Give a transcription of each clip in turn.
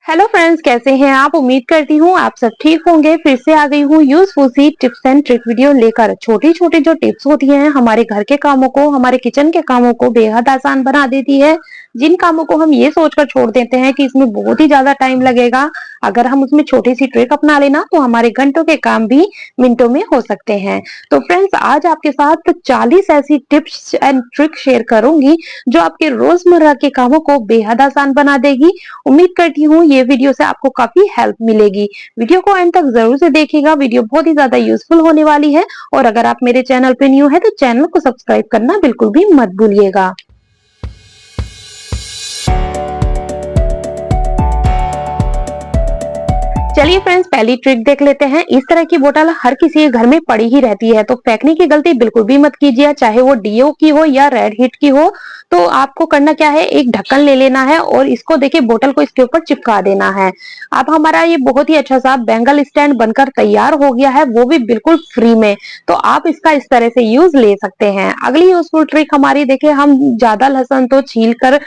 Hello friends, कैसे हैं आप। उम्मीद करती हूँ आप सब ठीक होंगे। फिर से आ गई हूँ यूजफुल सी टिप्स एंड ट्रिक वीडियो लेकर। छोटी छोटी जो टिप्स होती हैं हमारे घर के कामों को, हमारे किचन के कामों को बेहद आसान बना देती है। जिन कामों को हम ये सोचकर छोड़ देते हैं कि इसमें बहुत ही ज्यादा टाइम लगेगा, अगर हम उसमें छोटी सी ट्रिक अपना लेना तो हमारे घंटों के काम भी मिनटों में हो सकते हैं। तो फ्रेंड्स, आज आपके साथ 40 ऐसी टिप्स एंड ट्रिक शेयर करूंगी जो आपके रोजमर्रा के कामों को बेहद आसान बना देगी। उम्मीद करती हूँ ये वीडियो से आपको काफी हेल्प मिलेगी। वीडियो को एंड तक जरूर से देखिएगा, वीडियो बहुत ही ज्यादा यूजफुल होने वाली है। और अगर आप मेरे चैनल पे न्यू है तो चैनल को सब्सक्राइब करना बिल्कुल भी मत भूलिएगा। चलिए फ्रेंड्स, पहली ट्रिक देख लेते हैं। इस तरह की बोतल हर किसी के घर में पड़ी ही रहती है, तो फेंकने की गलती बिल्कुल भी मत कीजिए, चाहे वो डीओ की हो या रेड हिट की हो। तो आपको करना क्या है, एक ढक्कन ले लेना है और इसको देखिए बोतल को इसके ऊपर चिपका देना है। अब हमारा ये बहुत ही अच्छा सा बैंगल स्टैंड बनकर तैयार हो गया है, वो भी बिल्कुल फ्री में। तो आप इसका इस तरह से यूज ले सकते हैं। अगली यूजफुल ट्रिक हमारी देखिए, हम ज्यादा लहसुन तो छील कर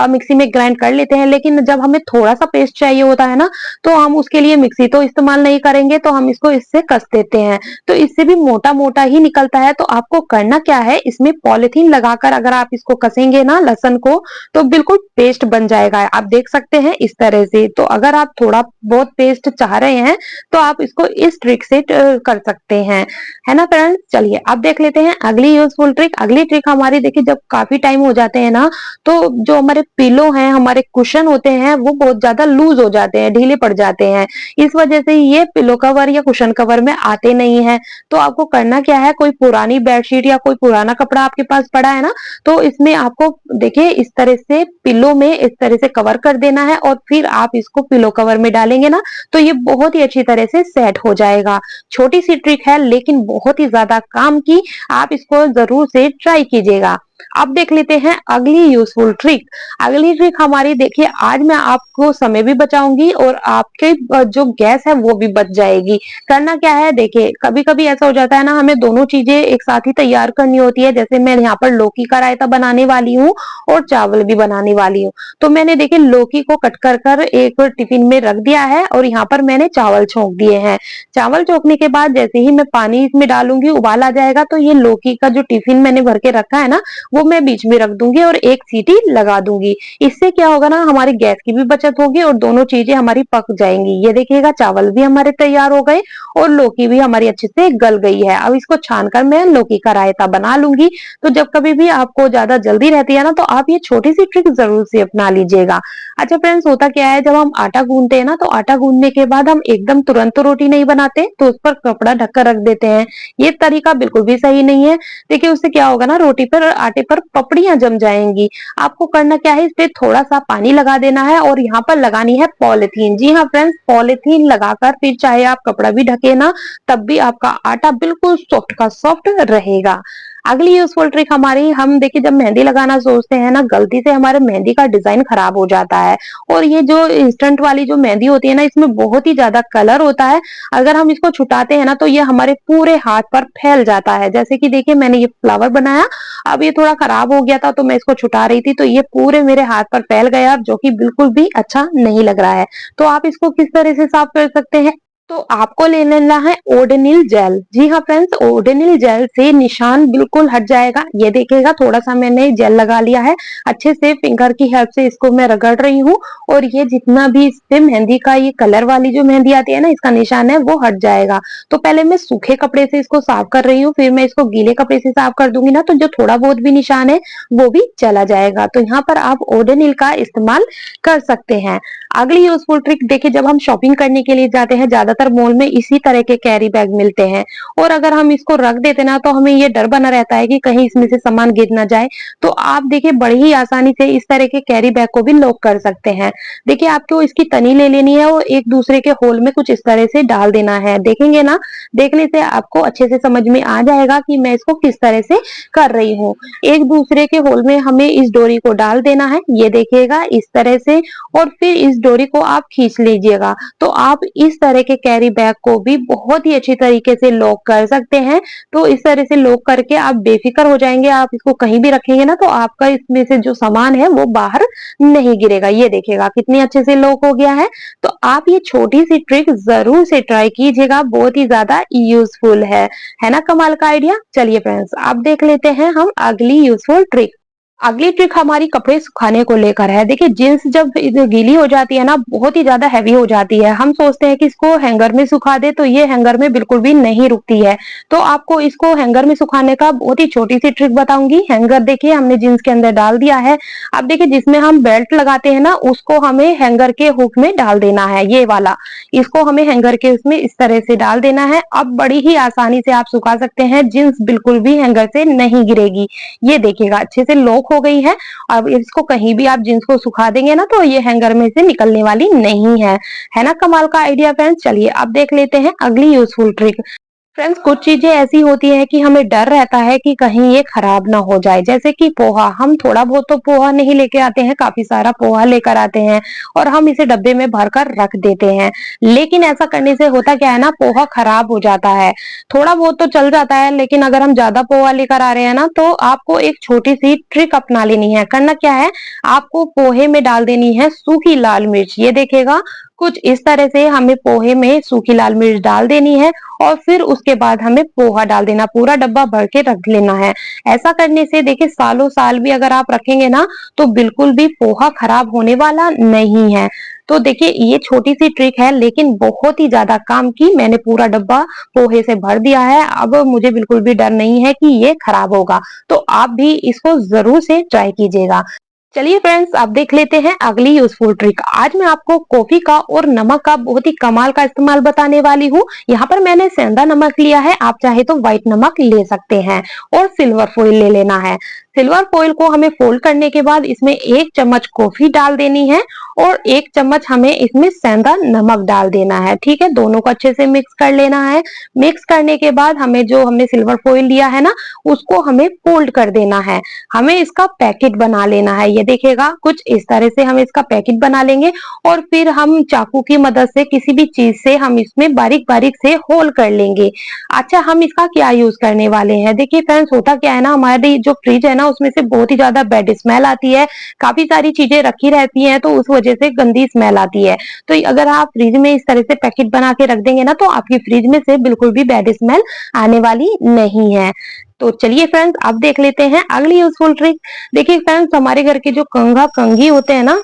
मिक्सी में ग्राइंड कर लेते हैं, लेकिन जब हमें थोड़ा सा पेस्ट चाहिए होता है ना, तो हम उसके लिए मिक्सी तो इस्तेमाल नहीं करेंगे, तो हम इसको इससे कस देते हैं। तो इससे भी मोटा मोटा ही निकलता है। तो आपको करना क्या है, इसमें पॉलिथीन लगाकर अगर आप इसको कसेंगे ना लहसुन को, तो बिल्कुल पेस्ट बन जाएगा। आप देख सकते हैं इस तरह से। तो अगर आप थोड़ा बहुत पेस्ट चाह रहे हैं तो आप इसको इस ट्रिक से कर सकते हैं, है ना फ्रेंड्स। चलिए अब देख लेते हैं अगली यूजफुल ट्रिक। अगली ट्रिक हमारी देखिए, जब काफी टाइम हो जाते हैं ना, तो जो हमारे पिलो हैं, हमारे कुशन होते हैं, वो बहुत ज्यादा लूज हो जाते हैं, ढीले पड़ जाते हैं। इस वजह से ये पिलो कवर या कुशन कवर में आते नहीं है। तो आपको करना क्या है, कोई पुरानी बेडशीट या कोई पुराना कपड़ा आपके पास पड़ा है ना, तो इसमें आपको देखिए इस तरह से पिलो में इस तरह से कवर कर देना है और फिर आप इसको पिलो कवर में डालेंगे ना, तो ये बहुत ही अच्छी तरह से सेट हो जाएगा। छोटी सी ट्रिक है लेकिन बहुत ही ज्यादा काम की। आप इसको जरूर से ट्राई कीजिएगा। अब देख लेते हैं अगली यूजफुल ट्रिक। अगली ट्रिक हमारी देखिए, आज मैं आपको समय भी बचाऊंगी और आपके जो गैस है वो भी बच जाएगी। करना क्या है, देखिए कभी कभी ऐसा हो जाता है ना, हमें दोनों चीजें एक साथ ही तैयार करनी होती है। जैसे मैं यहाँ पर लौकी का रायता बनाने वाली हूँ और चावल भी बनाने वाली हूँ। तो मैंने देखिए लौकी को कट कर कर एक टिफिन में रख दिया है और यहाँ पर मैंने चावल छोंक दिए हैं। चावल छोंकने के बाद जैसे ही मैं पानी इसमें डालूंगी, उबाल आ जाएगा, तो ये लौकी का जो टिफिन मैंने भर के रखा है ना, वो मैं बीच में रख दूंगी और एक सीटी लगा दूंगी। इससे क्या होगा ना, हमारी गैस की भी बचत होगी और दोनों चीजें हमारी पक जाएंगी। ये देखिएगा चावल भी हमारे तैयार हो गए और लौकी भी हमारी अच्छे से गल गई है। अब इसको छानकर मैं लौकी का रायता बना लूंगी। तो जब कभी भी आपको ज्यादा जल्दी रहती है ना, तो आप ये छोटी सी ट्रिक जरूर से अपना लीजिएगा। अच्छा फ्रेंड्स, होता क्या है, जब हम आटा गूंथते हैं ना, तो आटा गूंथने के बाद हम एकदम तुरंत तो रोटी नहीं बनाते, तो उस पर कपड़ा ढककर रख देते हैं। ये तरीका बिल्कुल भी सही नहीं है। देखिए उससे क्या होगा ना, रोटी पर आटे पर पपड़ियां जम जाएंगी। आपको करना क्या है, इस पे थोड़ा सा पानी लगा देना है और यहाँ पर लगानी है पॉलिथीन। जी हाँ फ्रेंड्स, पॉलिथीन लगाकर फिर चाहे आप कपड़ा भी ढके ना, तब भी आपका आटा बिल्कुल सॉफ्ट का सॉफ्ट रहेगा। अगली यूजफुल ट्रिक हमारी, हम देखिए जब मेहंदी लगाना सोचते हैं ना, गलती से हमारे मेहंदी का डिजाइन खराब हो जाता है। और ये जो इंस्टेंट वाली जो मेहंदी होती है ना, इसमें बहुत ही ज्यादा कलर होता है। अगर हम इसको छुटाते हैं ना, तो ये हमारे पूरे हाथ पर फैल जाता है। जैसे कि देखिए मैंने ये फ्लावर बनाया, अब ये थोड़ा खराब हो गया था तो मैं इसको छुटा रही थी, तो ये पूरे मेरे हाथ पर फैल गया, जो कि बिल्कुल भी अच्छा नहीं लग रहा है। तो आप इसको किस तरह से साफ कर सकते हैं, तो आपको ले लेना है ओडोनिल जेल। जी हाँ फ्रेंड्स, ओडोनिल जेल से निशान बिल्कुल हट जाएगा। ये देखिएगा थोड़ा सा मैंने जेल लगा लिया है, अच्छे से फिंगर की हेल्प से इसको मैं रगड़ रही हूँ और ये जितना भी इस पे मेहंदी का ये कलर वाली जो मेहंदी आती है ना, इसका निशान है वो हट जाएगा। तो पहले मैं सूखे कपड़े से इसको साफ कर रही हूँ, फिर मैं इसको गीले कपड़े से साफ कर दूंगी ना, तो जो थोड़ा बहुत भी निशान है वो भी चला जाएगा। तो यहाँ पर आप ओडोनिल का इस्तेमाल कर सकते हैं। अगली यूजफुल ट्रिक देखिए, जब हम शॉपिंग करने के लिए जाते हैं, ज्यादातर मॉल में इसी तरह के कैरी बैग मिलते हैं और अगर हम इसको रख देते ना, तो हमें ये डर बना रहता है कि कहीं इसमें से सामान गिर ना जाए। तो आप देखिए बड़ी ही आसानी से इस तरह के कैरी बैग को भी लॉक कर सकते हैं। देखिए आपको इसकी तनी ले लेनी है और एक दूसरे के होल में कुछ इस तरह से डाल देना है। देखेंगे ना, देखने से आपको अच्छे से समझ में आ जाएगा कि मैं इसको किस तरह से कर रही हूँ। एक दूसरे के होल में हमें इस डोरी को डाल देना है, ये देखिएगा इस तरह से, और फिर इस डोरी को आप खींच लीजिएगा। तो आप इस तरह के कैरी बैग को भी बहुत ही अच्छी तरीके से लॉक कर सकते हैं। तो इस तरह से लॉक करके आप बेफ़िक्र हो जाएँगे, आप इसको कहीं भी रखेंगे ना तो आपका इसमें से जो सामान है वो बाहर नहीं गिरेगा। ये देखिएगा कितनी अच्छे से लॉक हो गया है। तो आप ये छोटी-सी ट्रिक ज़रूर से ट्राई कीजिएगा, बहुत ही ज़्यादा यूज़फुल है ना कमाल का आइडिया? चलिए फ्रेंड्स, अब देख लेते हैं हम अगली यूज़फुल ट्रिक। अगली ट्रिक हमारी कपड़े सुखाने को लेकर है। देखिए जीन्स जब गीली हो जाती है ना, बहुत ही ज़्यादा हेवी हो जाती है। हम सोचते हैं कि इसको हैंगर में सुखा दें, तो ये हैंगर में बिल्कुल भी नहीं रुकती है। तो आपको इसको हैंगर में सुखाने का बहुत ही छोटी-सी ट्रिक बताऊँगी। हैंगर देखिए हमने जीन्स के अंदर डाल दिया है। अब देखिए जिसमें हम बेल्ट लगाते हैं ना, उसको हमें हैंगर के हुक में डाल देना है, ये वाला। इसको हमें हैंगर के उसमें इस तरह से डाल देना है। अब बड़ी ही आसानी से आप सुखा सकते हैं, जीन्स बिल्कुल भी हैंगर से नहीं गिरेगी। ये देखिएगा अच्छे से लॉक हो गई है। अब इसको कहीं भी आप जीन्स को सुखा देंगे ना तो ये हैंगर में से निकलने वाली नहीं है ना कमाल का आइडिया फ्रेंड्स? चलिए अब देख लेते हैं अगली यूज़फुल ट्रिक। फ्रेंड्स कुछ चीजें ऐसी होती हैं कि हमें डर रहता है कि कहीं ये खराब ना हो जाए, जैसे कि पोहा। हम थोड़ा बहुत तो पोहा नहीं लेके आते हैं, काफी सारा पोहा लेकर आते हैं और हम इसे डब्बे में भरकर रख देते हैं। लेकिन ऐसा करने से होता क्या है ना, पोहा खराब हो जाता है। थोड़ा बहुत तो चल जाता है, लेकिन अगर हम ज्यादा पोहा लेकर आ रहे हैं ना तो आपको एक छोटी सी ट्रिक अपना लेनी है। करना क्या है, आपको पोहे में डाल देनी है सूखी लाल मिर्च। ये देखेगा कुछ इस तरह से हमें पोहे में सूखी लाल मिर्च डाल देनी है और फिर उसके बाद हमें पोहा डाल देना, पूरा डब्बा भर के रख लेना है। ऐसा करने से देखिए सालों साल भी अगर आप रखेंगे ना तो बिल्कुल भी पोहा खराब होने वाला नहीं है। तो देखिए ये छोटी सी ट्रिक है लेकिन बहुत ही ज्यादा काम की। मैंने पूरा डब्बा पोहे से भर दिया है, अब मुझे बिल्कुल भी डर नहीं है कि ये खराब होगा। तो आप भी इसको जरूर से ट्राई कीजिएगा। चलिए फ्रेंड्स अब देख लेते हैं अगली यूजफुल ट्रिक। आज मैं आपको कॉफी का और नमक का बहुत ही कमाल का इस्तेमाल बताने वाली हूँ। यहाँ पर मैंने सेंधा नमक लिया है, आप चाहे तो व्हाइट नमक ले सकते हैं और सिल्वर फॉइल ले लेना है। सिल्वर फॉइल को हमें फोल्ड करने के बाद इसमें 1 चम्मच कॉफी डाल देनी है और 1 चम्मच हमें इसमें सेंधा नमक डाल देना है। ठीक है, दोनों को अच्छे से मिक्स कर लेना है। मिक्स करने के बाद हमें जो हमने सिल्वर फॉइल लिया है ना, उसको हमें फोल्ड कर देना है। हमें इसका पैकेट बना लेना है। ये देखिएगा कुछ इस तरह से हम इसका पैकेट बना लेंगे और फिर हम चाकू की मदद से किसी भी चीज से हम इसमें बारीक बारीक से होल कर लेंगे। अच्छा, हम इसका क्या यूज करने वाले हैं? देखिए फ्रेंड्स होता क्या है ना, हमारी जो फ्रिज है ना उसमें से बहुत ही ज्यादा बैड स्मेल आती है। काफी सारी चीजें रखी रहती हैं तो उस वजह से गंदी स्मेल आती है। तो अगर आप फ्रिज में इस तरह से पैकेट बना के रख देंगे ना तो आपकी फ्रिज में से बिल्कुल भी बैड स्मेल आने वाली नहीं है। तो चलिए फ्रेंड्स अब देख लेते हैं अगली यूजफुल ट्रिक। देखिए फ्रेंड्स हमारे घर के जो कंघा कंघी होते हैं ना,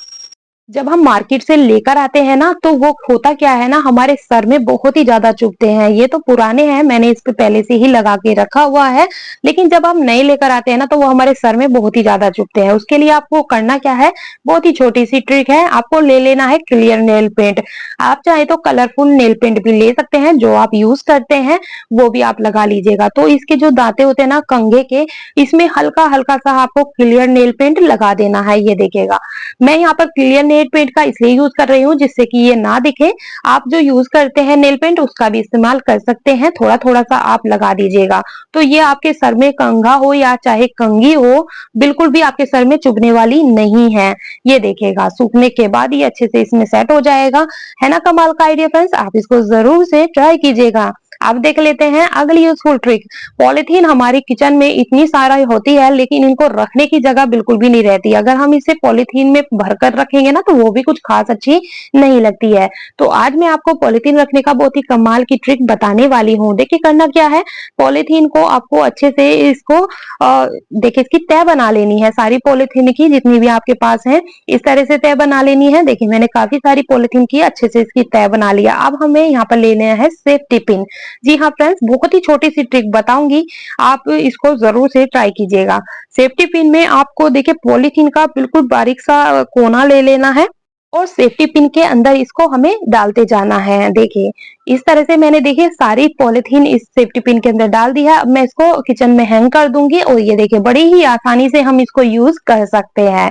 जब हम मार्केट से लेकर आते हैं ना तो वो होता क्या है ना, हमारे सर में बहुत ही ज्यादा चुभते हैं। ये तो पुराने हैं, मैंने इस पे पहले से ही लगा के रखा हुआ है, लेकिन जब हम नए लेकर आते हैं ना तो वो हमारे सर में बहुत ही ज्यादा चुभते हैं। उसके लिए आपको करना क्या है, बहुत ही छोटी सी ट्रिक है। आपको ले लेना है क्लियर नेल पेंट। आप चाहे तो कलरफुल नेल पेंट भी ले सकते हैं, जो आप यूज करते हैं वो भी आप लगा लीजिएगा। तो इसके जो दांते होते हैं ना कंघे के, इसमें हल्का हल्का सा आपको क्लियर नेल पेंट लगा देना है। ये देखिएगा मैं यहाँ पर क्लियर नेल पेंट का इसलिए यूज कर रही हूँ जिससे कि ये ना दिखे। आप जो यूज करते हैं नेल पेंट उसका भी इस्तेमाल कर सकते हैं, थोड़ा थोड़ा सा आप लगा दीजिएगा। तो ये आपके सर में कंघा हो या चाहे कंघी हो, बिल्कुल भी आपके सर में चुभने वाली नहीं है। ये देखिएगा सूखने के बाद ये अच्छे से इसमें सेट हो जाएगा। है ना कमाल का आइडिया फ्रेंड्स? आप इसको जरूर से ट्राई कीजिएगा। अब देख लेते हैं अगली यूजफुल ट्रिक। पॉलिथीन हमारी किचन में इतनी सारा होती है लेकिन इनको रखने की जगह बिल्कुल भी नहीं रहती। अगर हम इसे पॉलिथीन में भरकर रखेंगे ना तो वो भी कुछ खास अच्छी नहीं लगती है। तो आज मैं आपको पॉलिथीन रखने का बहुत ही कमाल की ट्रिक बताने वाली हूँ। देखिए करना क्या है, पॉलिथीन को आपको अच्छे से इसको देखिए इसकी तय बना लेनी है। सारी पॉलिथीन की जितनी भी आपके पास है इस तरह से तय बना लेनी है। देखिए मैंने काफी सारी पॉलिथीन की अच्छे से इसकी तय बना लिया। अब हमें यहाँ पर लेना है सेफ्टी पिन। जी हाँ फ्रेंड्स, बहुत ही छोटी सी ट्रिक बताऊंगी, आप इसको जरूर से ट्राई कीजिएगा। सेफ्टी पिन में आपको देखिए पॉलीथीन का बिल्कुल बारीक सा कोना ले लेना है और सेफ्टी पिन के अंदर इसको हमें डालते जाना है। देखिए इस तरह से मैंने देखिए सारी पॉलिथीन इस सेफ्टी पिन के अंदर डाल दी है। अब मैं इसको किचन में हैंग कर दूंगी और ये देखिए बड़ी ही आसानी से हम इसको यूज कर सकते हैं।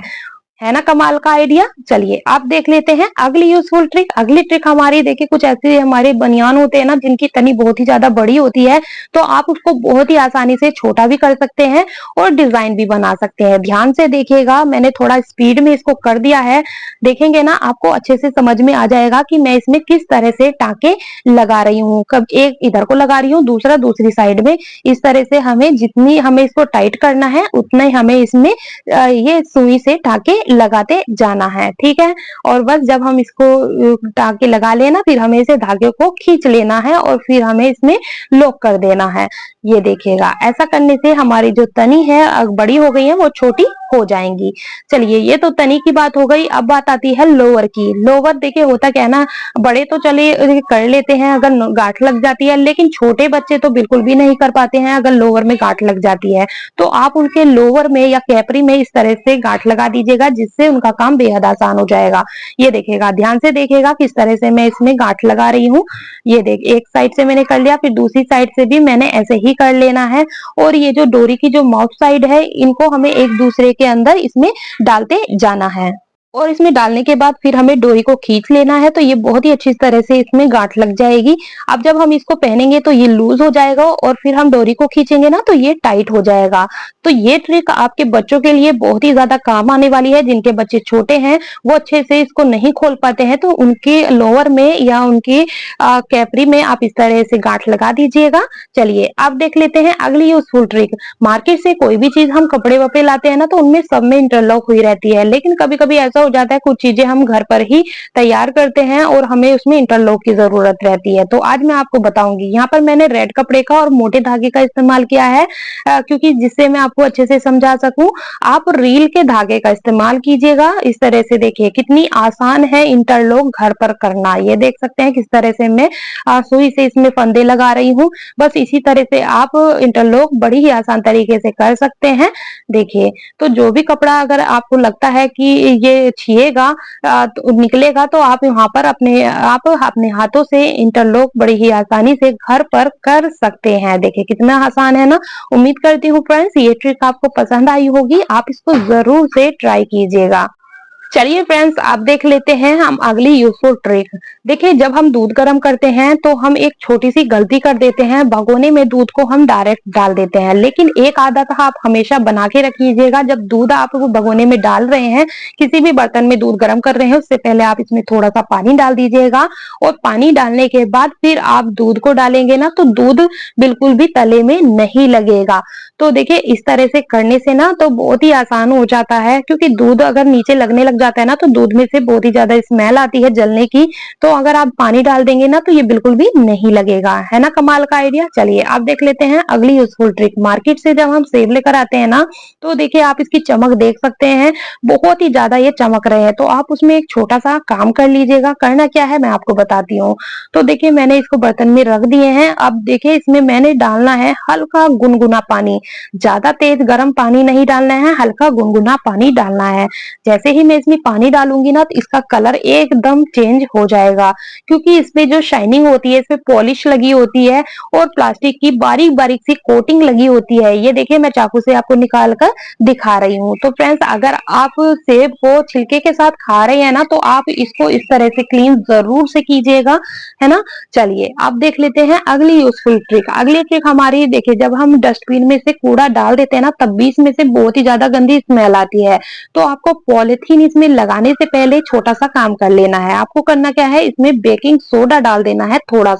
है ना कमाल का आइडिया। चलिए आप देख लेते हैं अगली यूजफुल ट्रिक। अगली ट्रिक हमारी देखिए कुछ ऐसे हमारे बनियान होते हैं ना जिनकी तनी बहुत ही ज्यादा बड़ी होती है, तो आप उसको बहुत ही आसानी से छोटा भी कर सकते हैं और डिजाइन भी बना सकते हैं। ध्यान से देखिएगा, मैंने थोड़ा स्पीड में इसको कर दिया है। देखेंगे ना आपको अच्छे से समझ में आ जाएगा कि मैं इसमें किस तरह से टाके लगा रही हूँ। कब एक इधर को लगा रही हूँ, दूसरा दूसरी साइड में। इस तरह से हमें जितनी हमें इसको टाइट करना है उतना ही हमें इसमें ये सुई से टाके लगाते जाना है, ठीक है। और बस जब हम इसको टाके लगा लेना, फिर हमें इसे धागे को खींच लेना है और फिर हमें इसमें लॉक कर देना है। ये देखिएगा, ऐसा करने से हमारी जो तनी है बड़ी हो गई है वो छोटी हो जाएंगी। चलिए ये तो तनी की बात हो गई। अब बात आती है लोअर की। लोअर देखिए होता क्या है ना, बड़े तो चले कर लेते हैं अगर गांठ लग जाती है, लेकिन छोटे बच्चे तो बिल्कुल भी नहीं कर पाते हैं अगर लोअर में गांठ लग जाती है। तो आप उनके लोअर में या कैपरी में इस तरह से गांठ लगा दीजिएगा, जिससे उनका काम बेहद आसान हो जाएगा। ये देखिएगा, ध्यान से देखिएगा किस तरह से मैं इसमें गांठ लगा रही हूँ। ये देख, एक साइड से मैंने कर लिया, फिर दूसरी साइड से भी मैंने ऐसे ही कर लेना है। और ये जो डोरी की जो माउथ साइड है, इनको हमें एक दूसरे के अंदर इसमें डालते जाना है। और इसमें डालने के बाद फिर हमें डोरी को खींच लेना है, तो ये बहुत ही अच्छी तरह से इसमें गांठ लग जाएगी। अब जब हम इसको पहनेंगे तो ये लूज हो जाएगा और फिर हम डोरी को खींचेंगे ना तो ये टाइट हो जाएगा। तो ये ट्रिक आपके बच्चों के लिए बहुत ही ज्यादा काम आने वाली है। जिनके बच्चे छोटे हैं वो अच्छे से इसको नहीं खोल पाते हैं, तो उनके लोअर में या उनकी कैपरी में आप इस तरह से गांठ लगा दीजिएगा। चलिए अब देख लेते हैं अगली यूजफुल ट्रिक। मार्केट से कोई भी चीज हम कपड़े वपड़े लाते हैं ना, तो उनमें सब में इंटरलॉक हुई रहती है, लेकिन कभी कभी ऐसा हो जाता है कुछ चीजें हम घर पर ही तैयार करते हैं और हमें उसमें इंटरलॉक की जरूरत रहती है। तो आज मैं आपको बताऊंगी। यहाँ पर मैंने रेड कपड़े का और मोटे धागे का इस्तेमाल किया है, क्योंकि जिससे मैं आपको अच्छे से समझा सकूं। आप रील के धागे का इस्तेमाल कीजिएगा। इस तरह से देखिए कितनी आसान है इंटरलॉक घर पर करना। ये देख सकते हैं किस तरह से मैं सुई से इसमें फंदे लगा रही हूँ। बस इसी तरह से आप इंटरलॉक बड़ी ही आसान तरीके से कर सकते हैं। देखिए, तो जो भी कपड़ा अगर आपको लगता है कि ये छिएगा तो निकलेगा, तो आप यहाँ पर अपने हाथों से इंटरलॉक बड़ी ही आसानी से घर पर कर सकते हैं। देखिए कितना आसान है ना। उम्मीद करती हूँ फ्रेंड्स ये ट्रिक आपको पसंद आई होगी। आप इसको जरूर से ट्राई कीजिएगा। चलिए फ्रेंड्स, आप देख लेते हैं हम अगली यूजफुल ट्रिक। देखिए जब हम दूध गर्म करते हैं तो हम एक छोटी सी गलती कर देते हैं, भगोने में दूध को हम डायरेक्ट डाल देते हैं। लेकिन एक आदत आप हमेशा बना के रखिएगा, जब दूध आप वो भगोने में डाल रहे हैं, किसी भी बर्तन में दूध गर्म कर रहे हैं, उससे पहले आप इसमें थोड़ा सा पानी डाल दीजिएगा। और पानी डालने के बाद फिर आप दूध को डालेंगे ना, तो दूध बिल्कुल भी तले में नहीं लगेगा। तो देखिए इस तरह से करने से ना तो बहुत ही आसान हो जाता है, क्योंकि दूध अगर नीचे लगने लग जाता है ना, तो दूध में से बहुत ही ज्यादा स्मेल आती है जलने की। तो अगर आप पानी डाल देंगे ना, तो ये बिल्कुल भी नहीं लगेगा। है ना कमाल का आइडिया। चलिए आप देख लेते हैं अगली यूजफुल ट्रिक। मार्केट से जब हम सेब लेकर आते हैं ना, तो देखिए आप इसकी चमक देख सकते हैं, बहुत ही ज्यादा ये चमक रहे हैं। तो आप उसमें एक छोटा सा काम कर लीजिएगा। करना क्या है मैं आपको बताती हूँ। तो देखिए मैंने इसको बर्तन में रख दिए हैं। अब देखिए इसमें मैंने डालना है हल्का गुनगुना पानी। ज्यादा तेज गर्म पानी नहीं डालना है, हल्का गुनगुना पानी डालना है। जैसे ही मैं इसमें पानी डालूंगी ना, तो इसका कलर एकदम चेंज हो जाएगा, क्योंकि इसमें जो शाइनिंग होती है, इसमें पॉलिश लगी होती है और प्लास्टिक की बारीक बारीक सी कोटिंग लगी होती है। ये देखिए मैं चाकू से आपको निकाल कर दिखा रही हूँ। तो फ्रेंड्स अगर आप सेब को छिलके के साथ खा रहे हैं ना, तो आप इसको इस तरह से क्लीन जरूर से कीजिएगा, है ना। चलिए आप देख लेते हैं अगली यूजफुल ट्रिक। अगली ट्रिक हमारी देखिए, जब हम डस्टबिन में से कूड़ा डाल देते हैं ना, तब भी इसमें से बहुत ही ज्यादा गंदी स्मेल आती है। तो आपको पॉलिथीन इसमें लगाने से पहले छोटा सा काम कर लेना है। आपको करना क्या है, इसमें बेकिंग सोडा डाल देना है। थोड़ा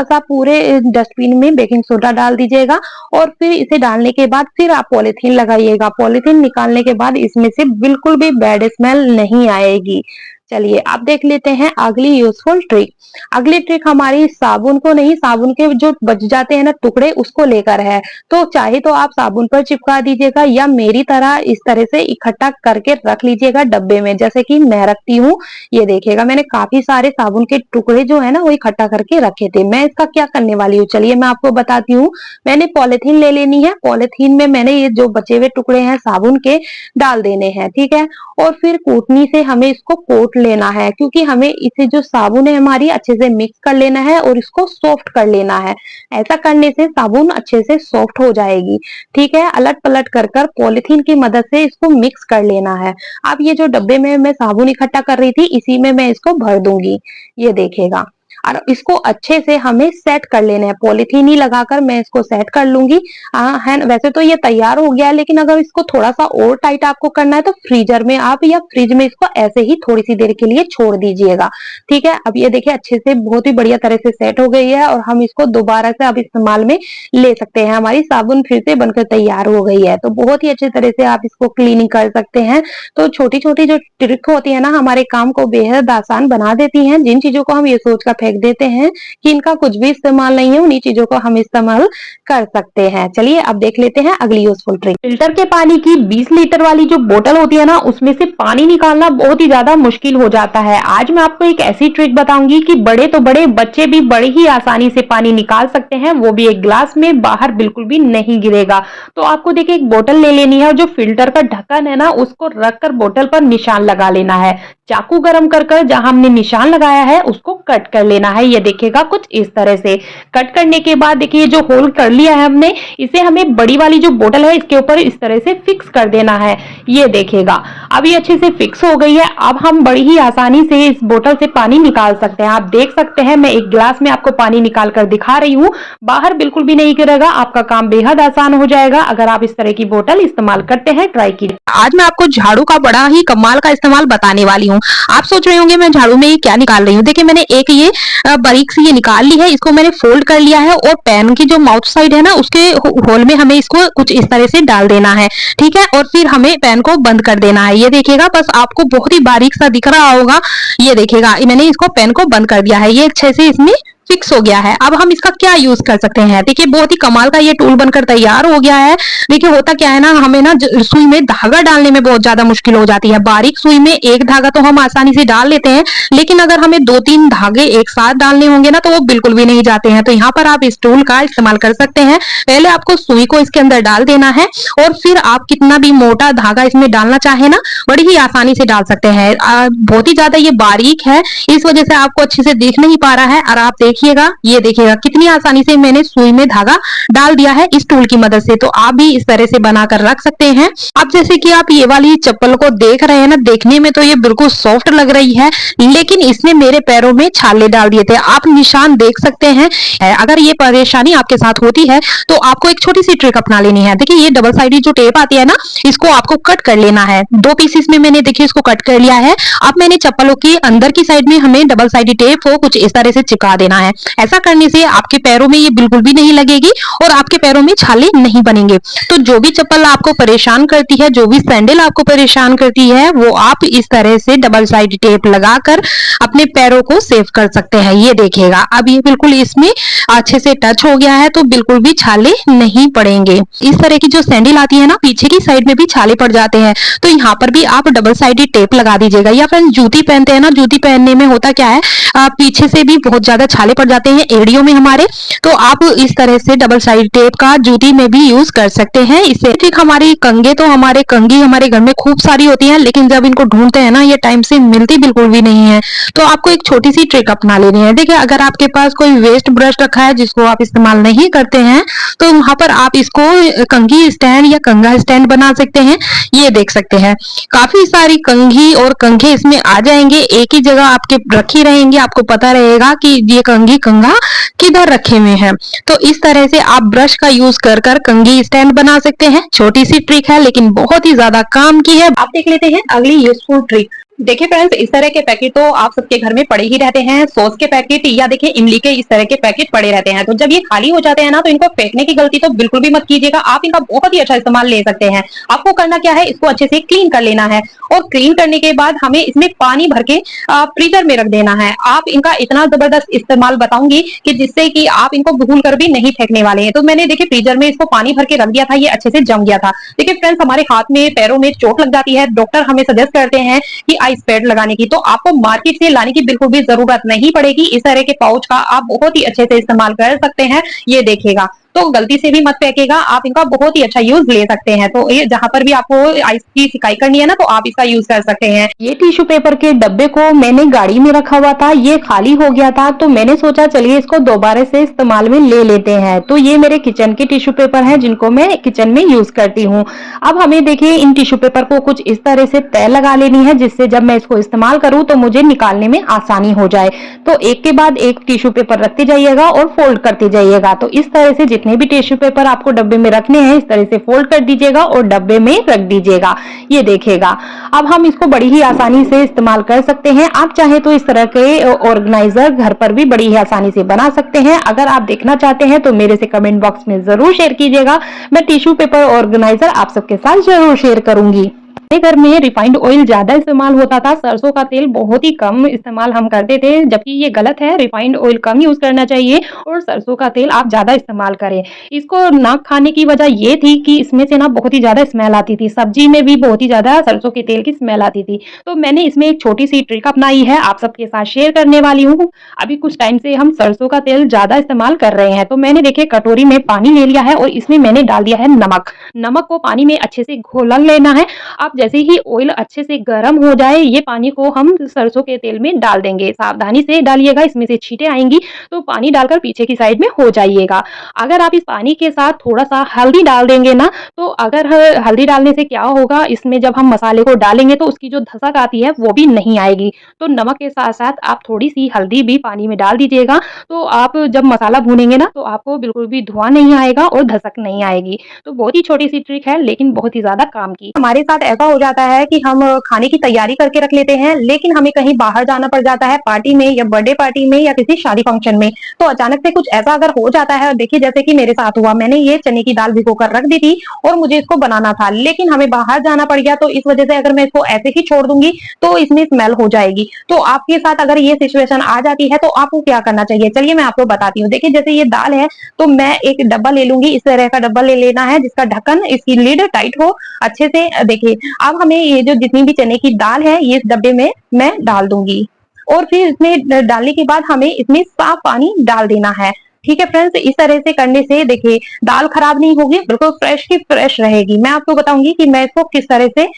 सा पूरे डस्टबिन में बेकिंग सोडा डाल दीजिएगा। और फिर इसे डालने के बाद फिर आप पॉलिथीन लगाइएगा। पॉलिथीन निकालने के बाद इसमें से बिल्कुल भी बैड स्मेल नहीं आएगी। चलिए आप देख लेते हैं अगली यूजफुल ट्रिक। अगली ट्रिक हमारी साबुन को नहीं, साबुन के जो बच जाते हैं ना टुकड़े, उसको लेकर है। तो चाहे तो आप साबुन पर चिपका दीजिएगा, या मेरी तरह इस तरह से इकट्ठा करके रख लीजिएगा डब्बे में, जैसे कि मैं रखती हूँ। ये देखिएगा मैंने काफी सारे साबुन के टुकड़े जो है ना वो इकट्ठा करके रखे थे। मैं इसका क्या करने वाली हूँ, चलिए मैं आपको बताती हूँ। मैंने पॉलिथीन ले लेनी है। पॉलिथीन में मैंने ये जो बचे हुए टुकड़े हैं साबुन के डाल देने हैं, ठीक है। और फिर कूटनी से हमें इसको कोट घोट लेना है, क्योंकि हमें इसे जो साबुन है हमारी अच्छे से मिक्स कर लेना है और इसको सॉफ्ट कर लेना है। ऐसा करने से साबुन अच्छे से सॉफ्ट हो जाएगी। ठीक है, अलट पलट कर कर पॉलिथीन की मदद से इसको मिक्स कर लेना है। अब ये जो डब्बे में मैं साबुन इकट्ठा कर रही थी, इसी में मैं इसको भर दूंगी। ये देखिएगा, और इसको अच्छे से हमें सेट कर लेना है। पॉलिथीन ही लगाकर मैं इसको सेट कर लूंगी। है वैसे तो ये तैयार हो गया है, लेकिन अगर इसको थोड़ा सा और टाइट आपको करना है तो फ्रीजर में आप या फ्रिज में इसको ऐसे ही थोड़ी सी देर के लिए छोड़ दीजिएगा। ठीक है, अब ये देखिए अच्छे से बहुत ही बढ़िया तरह से सेट हो गई है और हम इसको दोबारा से अब इस्तेमाल में ले सकते हैं। हमारी साबुन फिर से बनकर तैयार हो गई है। तो बहुत ही अच्छे तरह से आप इसको क्लीनिंग कर सकते हैं। तो छोटी छोटी जो ट्रिक होती है ना, हमारे काम को बेहद आसान बना देती हैं। जिन चीजों को हम ये सोच कर फेंक देते हैं कि इनका कुछ भी इस्तेमाल नहीं है, उन्हीं चीजों को हम इस्तेमाल कर सकते हैं। चलिए अब देख लेते हैं अगली यूजफुल ट्रिक। फिल्टर के पानी की 20 लीटर वाली जो बोतल होती है ना, उसमें से पानी निकालना बहुत ही ज्यादा मुश्किल हो जाता है। आज मैं आपको एक ऐसी ट्रिक बताऊंगी कि बड़े तो बड़े, बच्चे भी बड़ी ही आसानी से पानी निकाल सकते हैं, वो भी एक ग्लास में, बाहर बिल्कुल भी नहीं गिरेगा। तो आपको देखिए एक बोतल ले लेनी है और जो फिल्टर का ढक्कन है ना, उसको रखकर बोतल पर निशान लगा लेना है। चाकू गरम कर कर जहां हमने निशान लगाया है उसको कट कर लेना है। ये देखिएगा कुछ इस तरह से। कट करने के बाद देखिए जो होल कर लिया है हमने, इसे हमें बड़ी वाली जो बोतल है इसके ऊपर इस तरह से फिक्स कर देना है। ये देखिएगा अब ये अच्छे से फिक्स हो गई है। अब हम बड़ी ही आसानी से इस बोतल से पानी निकाल सकते हैं। आप देख सकते हैं मैं एक गिलास में आपको पानी निकाल कर दिखा रही हूँ। बाहर बिल्कुल भी नहीं गिरेगा, आपका काम बेहद आसान हो जाएगा अगर आप इस तरह की बोतल इस्तेमाल करते हैं। ट्राई कीजिए। आज मैं आपको झाड़ू का बड़ा ही कमाल का इस्तेमाल बताने वाली हूँ। आप सोच रहे होंगे मैं झाड़ू में ये क्या निकाल रही हूँ। देखिए मैंने एक ये बारीक सी ये निकाल ली है, इसको मैंने फोल्ड कर लिया है और पेन की जो माउथ साइड है ना, उसके होल में हमें इसको कुछ इस तरह से डाल देना है। ठीक है, और फिर हमें पेन को बंद कर देना है। ये देखिएगा, बस आपको बहुत ही बारीक सा दिख रहा होगा। ये देखिएगा मैंने इसको पेन को बंद कर दिया है। ये अच्छे से इसमें फिक्स हो गया है। अब हम इसका क्या यूज कर सकते हैं। देखिए बहुत ही कमाल का ये टूल बनकर तैयार हो गया है। देखिए होता क्या है ना, हमें ना सुई में धागा डालने में बहुत ज्यादा मुश्किल हो जाती है। बारीक सुई में एक धागा तो हम आसानी से डाल लेते हैं, लेकिन अगर हमें 2-3 धागे एक साथ डालने होंगे ना, तो वो बिल्कुल भी नहीं जाते हैं। तो यहाँ पर आप इस टूल का इस्तेमाल कर सकते हैं। पहले आपको सुई को इसके अंदर डाल देना है और फिर आप कितना भी मोटा धागा इसमें डालना चाहे ना, बड़ी ही आसानी से डाल सकते हैं। बहुत ही ज्यादा ये बारीक है, इस वजह से आपको अच्छे से दिख नहीं पा रहा है। और आप देखिएगा, ये देखिएगा कितनी आसानी से मैंने सुई में धागा डाल दिया है इस टूल की मदद से। तो आप भी इस तरह से बनाकर रख सकते हैं। अब जैसे कि आप ये वाली चप्पल को देख रहे हैं ना, देखने में तो ये बिल्कुल सॉफ्ट लग रही है, लेकिन इसने मेरे पैरों में छाले डाल दिए थे। आप निशान देख सकते हैं। अगर ये परेशानी आपके साथ होती है तो आपको एक छोटी सी ट्रिक अपना लेनी है। देखिए ये डबल साइडेड जो टेप आती है ना, इसको आपको कट कर लेना है। 2 पीसेस में मैंने देखिए इसको कट कर लिया है। अब मैंने चप्पलों की अंदर की साइड में हमें डबल साइडेड टेप को कुछ इस तरह से चिपका देना है। ऐसा करने से आपके पैरों में ये बिल्कुल भी नहीं लगेगी और आपके पैरों में छाले नहीं बनेंगे। तो जो भी चप्पल आपको परेशान करती है, जो भी सैंडल आपको परेशान करती है, वो आप इस तरह से डबल साइड टेप लगाकर अपने पैरों को सेव कर सकते हैं। ये देखिएगा अब ये बिल्कुल इसमें अच्छे से टच हो गया है, तो बिल्कुल भी छाले नहीं पड़ेंगे। इस तरह की जो सैंडल आती है ना, पीछे की साइड में भी छाले पड़ जाते हैं, तो यहाँ पर भी आप डबल साइडेड टेप लगा दीजिएगा। या फिर जूती पहनते हैं ना, जूती पहनने में होता क्या है, पीछे से भी बहुत ज्यादा छाले पड़ जाते हैं एड़ियों में हमारे, तो आप इस तरह से डबल साइड टेप का जूती में भी यूज कर सकते हैं। इससे ठीक हमारी कंघे तो हमारे कंघी हमारे घर में खूब सारी होती हैं, लेकिन जब इनको ढूंढते हैं ना, ये टाइम से मिलती बिल्कुल भी नहीं है। तो आपको एक छोटी सी ट्रिक अपना लेनी है। देखिए अगर आपके पास कोई वेस्ट ब्रश रखा है जिसको आप इस्तेमाल नहीं करते हैं, तो वहां पर आप इसको कंघी स्टैंड या कंघा स्टैंड बना सकते हैं। ये देख सकते हैं काफी सारी कंघी और कंघे इसमें आ जाएंगे, एक ही जगह आपके रखी रहेंगी। आपको पता रहेगा कि ये कंघी कंघा किधर रखे हुए हैं। तो इस तरह से आप ब्रश का यूज कर कर कंघी स्टैंड बना सकते हैं। छोटी सी ट्रिक है लेकिन बहुत ही ज्यादा काम की है। आप देख लेते हैं अगली यूजफुल ट्रिक। देखिए फ्रेंड्स, इस तरह के पैकेट तो आप सबके घर में पड़े ही रहते हैं। सॉस के पैकेट या देखिए इमली के इस तरह के पैकेट पड़े रहते हैं। तो जब ये खाली हो जाते हैं ना, तो इनको फेंकने की गलती तो बिल्कुल भी मत कीजिएगा। आप इनका बहुत ही अच्छा इस्तेमाल ले सकते हैं। आपको करना क्या है, इसको अच्छे से क्लीन कर लेना है और क्लीन करने के बाद हमें इसमें पानी भर के फ्रीजर में रख देना है। आप इनका इतना जबरदस्त इस्तेमाल बताऊंगी कि जिससे कि आप इनको भूल कर भी नहीं फेंकने वाले हैं। तो मैंने देखिए फ्रीजर में इसको पानी भर के रख दिया था, ये अच्छे से जम गया था। देखिए फ्रेंड्स, हमारे हाथ में पैरों में चोट लग जाती है, डॉक्टर हमें सजेस्ट करते हैं कि आइस पैड लगाने की। तो आपको मार्केट से लाने की बिल्कुल भी जरूरत नहीं पड़ेगी। इस तरह के पाउच का आप बहुत ही अच्छे से इस्तेमाल कर सकते हैं। ये देखिएगा, तो गलती से भी मत फेंकिएगा, आप इनका बहुत ही अच्छा यूज़ ले सकते हैं। तो ये जहाँ पर भी आपको आइस की सिकाई करनी है ना, तो आप इसका यूज़ कर सकते हैं। ये टिश्यू पेपर के डब्बे को मैंने गाड़ी में रखा हुआ था, ये खाली हो गया था, तो मैंने सोचा चलिए इसको दोबारा से इस्तेमाल में ले लेते हैं। तो ये मेरे किचन के टिश्यू पेपर हैं जिनको मैं किचन में यूज़ करती हूँ। अब हमें देखिए इन टिश्यू पेपर को कुछ इस तरह से तह लगा लेनी है, जिससे जब मैं इसको इस्तेमाल करूँ तो मुझे निकालने में आसानी हो जाए। तो एक के बाद एक टिश्यू पेपर रखते जाइएगा और फोल्ड करते जाइएगा। तो इस तरह से जितने भी टिश्यू पेपर आपको डब्बे में रखने हैं, इस तरह से फोल्ड कर दीजिएगा और डब्बे में रख दीजिएगा। ये देखिएगा, अब हम इसको बड़ी ही आसानी से इस्तेमाल कर सकते हैं। आप चाहे तो इस तरह के ऑर्गेनाइजर घर पर भी बड़ी ही आसानी से बना सकते हैं। अगर आप देखना चाहते हैं तो मेरे से कमेंट बॉक्स में जरूर शेयर कीजिएगा, मैं टिश्यू पेपर ऑर्गेनाइजर आप सबके साथ जरूर शेयर करूंगी। हमारे घर में रिफाइंड ऑयल ज्यादा इस्तेमाल होता था, सरसों का तेल बहुत ही कम इस्तेमाल हम करते थे, जबकि ये गलत है। रिफाइंड ऑयल कम यूज करना चाहिए और सरसों का तेल आप ज्यादा इस्तेमाल करें। इसको ना खाने की वजह ये थी कि इसमें से ना बहुत ही ज्यादा स्मेल आती थी, सब्जी में भी बहुत ही ज्यादा सरसों के तेल की स्मेल आती थी। तो मैंने इसमें एक छोटी सी ट्रिक अपनाई है, आप सबके साथ शेयर करने वाली हूँ। अभी कुछ टाइम से हम सरसों का तेल ज्यादा इस्तेमाल कर रहे हैं, तो मैंने देखिए कटोरी में पानी ले लिया है और इसमें मैंने डाल दिया है नमक। नमक को पानी में अच्छे से घोल लेना है। अब जैसे ही ऑयल अच्छे से गर्म हो जाए, ये पानी को हम सरसों के तेल में डाल देंगे। सावधानी से डालिएगा, इसमें से छींटे आएंगी, तो पानी डालकर पीछे की साइड में हो जाइएगा। अगर आप इस पानी के साथ थोड़ा सा हल्दी डाल देंगे ना, तो अगर हल्दी डालने से क्या होगा, इसमें जब हम मसाले को डालेंगे तो उसकी जो धसक आती है वो भी नहीं आएगी। तो नमक के साथ साथ आप थोड़ी सी हल्दी भी पानी में डाल दीजिएगा, तो आप जब मसाला भूनेंगे ना, तो आपको बिल्कुल भी धुआं नहीं आएगा और धसक नहीं आएगी। तो बहुत ही छोटी सी ट्रिक है, लेकिन बहुत ही ज्यादा काम की। हमारे साथ ऐसा हो जाता है कि हम खाने की तैयारी करके रख लेते हैं, लेकिन हमें कहीं बाहर जाना पड़ जाता है, पार्टी में या बर्थडे पार्टी में या किसी शादी फंक्शन में। तो अचानक से कुछ ऐसा अगर हो जाता है, देखिए जैसे कि मेरे साथ हुआ, मैंने ये चने की दाल भिगो कर रख दी थी और मुझे इसको बनाना था, लेकिन हमें बाहर जाना पड़ गया। तो इस वजह से अगर मैं इसको ऐसे ही छोड़ दूंगी तो इसमें स्मेल हो जाएगी। तो आपके साथ अगर ये सिचुएशन आ जाती है तो आपको क्या करना चाहिए, चलिए मैं आपको बताती हूँ। देखिए जैसे ये दाल है, तो मैं एक डब्बा ले लूंगी, इस तरह का डब्बा ले लेना है जिसका ढक्कन, इसकी लिड टाइट हो अच्छे से। देखिए अब हमें ये जो जितनी भी चने की दाल है, ये इस डब्बे में मैं डाल दूंगी और फिर इसमें डालने के बाद हमें इसमें साफ पानी डाल देना है। ठीक है फ्रेंड्स, इस तरह से करने से देखिए दाल खराब नहीं होगी, बिल्कुल फ्रेश की फ्रेश रहेगी। मैं आपको बताऊंगी कि मैं इसको किस तरह से